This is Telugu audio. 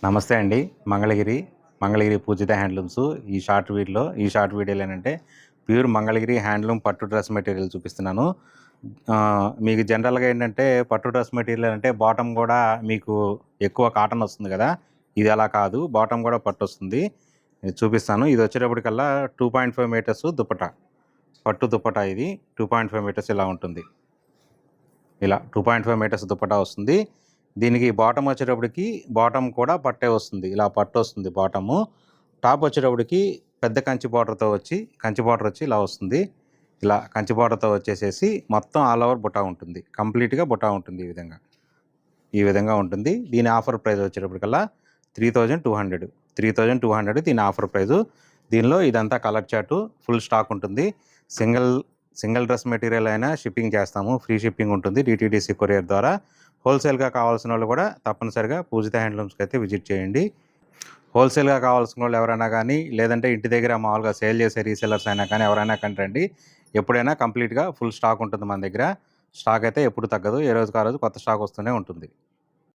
నమస్తే అండి. మంగళగిరి పూజిత హ్యాండ్లూమ్స్. ఈ షార్ట్ వీడియోలో ఏంటంటే ప్యూర్ మంగళగిరి హ్యాండ్లూమ్ పట్టు డ్రెస్ మెటీరియల్ చూపిస్తున్నాను. మీకు జనరల్‌గా ఏంటంటే పట్టు డ్రెస్ మెటీరియల్ అంటే బాటమ్ కూడా మీకు ఎక్కువ కాటన్ వస్తుంది కదా! ఇది అలా కాదు. బాటమ్ కూడా పట్టు వస్తుంది. ఇది చూపిస్తాను. ఇది వచ్చేటప్పటికల్లా 2.5 మీటర్స్ దుపట్టా. పట్టు దుపట్టా ఇది 2.5 మీటర్స్ ఇలా ఉంటుంది. ఇలా 2.5 మీటర్స్ దుపట్టా వస్తుంది. దీనికి బాటమ్ వచ్చేటప్పటికి బాటమ్ కూడా పట్టే వస్తుంది. ఇలా పట్టు వస్తుంది బాటము. టాప్ వచ్చేటప్పటికి పెద్ద కంచి బార్డర్ వచ్చి ఇలా వస్తుంది. ఇలా కంచి బార్డర్తో వచ్చేసేసి మొత్తం ఆల్ ఓవర్ బుటా ఉంటుంది. కంప్లీట్గా బుటా ఉంటుంది. ఈ విధంగా ఉంటుంది. దీని ఆఫర్ ప్రైస్ వచ్చేటప్పటికల్లా 3200 దీని ఆఫర్ ప్రైజు. దీనిలో ఇదంతా కలర్ చార్టు ఫుల్ స్టాక్ ఉంటుంది. సింగిల్ డ్రెస్ మెటీరియల్ అయినా షిప్పింగ్ చేస్తాము. ఫ్రీ షిప్పింగ్ ఉంటుంది డిటీడీసీ కొరియర్ ద్వారా. హోల్సేల్గా కావాల్సిన వాళ్ళు కూడా తప్పనిసరిగా పూజిత హ్యాండ్లూమ్స్కి అయితే విజిట్ చేయండి. హోల్సేల్గా కావాల్సిన వాళ్ళు ఎవరైనా కానీ, లేదంటే ఇంటి దగ్గర మామూలుగా సేల్ చేసే రీసెలర్స్ అయినా కానీ ఎవరైనా కానీ రండి. ఎప్పుడైనా కంప్లీట్గా ఫుల్ స్టాక్ ఉంటుంది మన దగ్గర. స్టాక్ అయితే ఎప్పుడు తగ్గదు. ఏ రోజుకి ఆ రోజు కొత్త స్టాక్ వస్తూనే ఉంటుంది.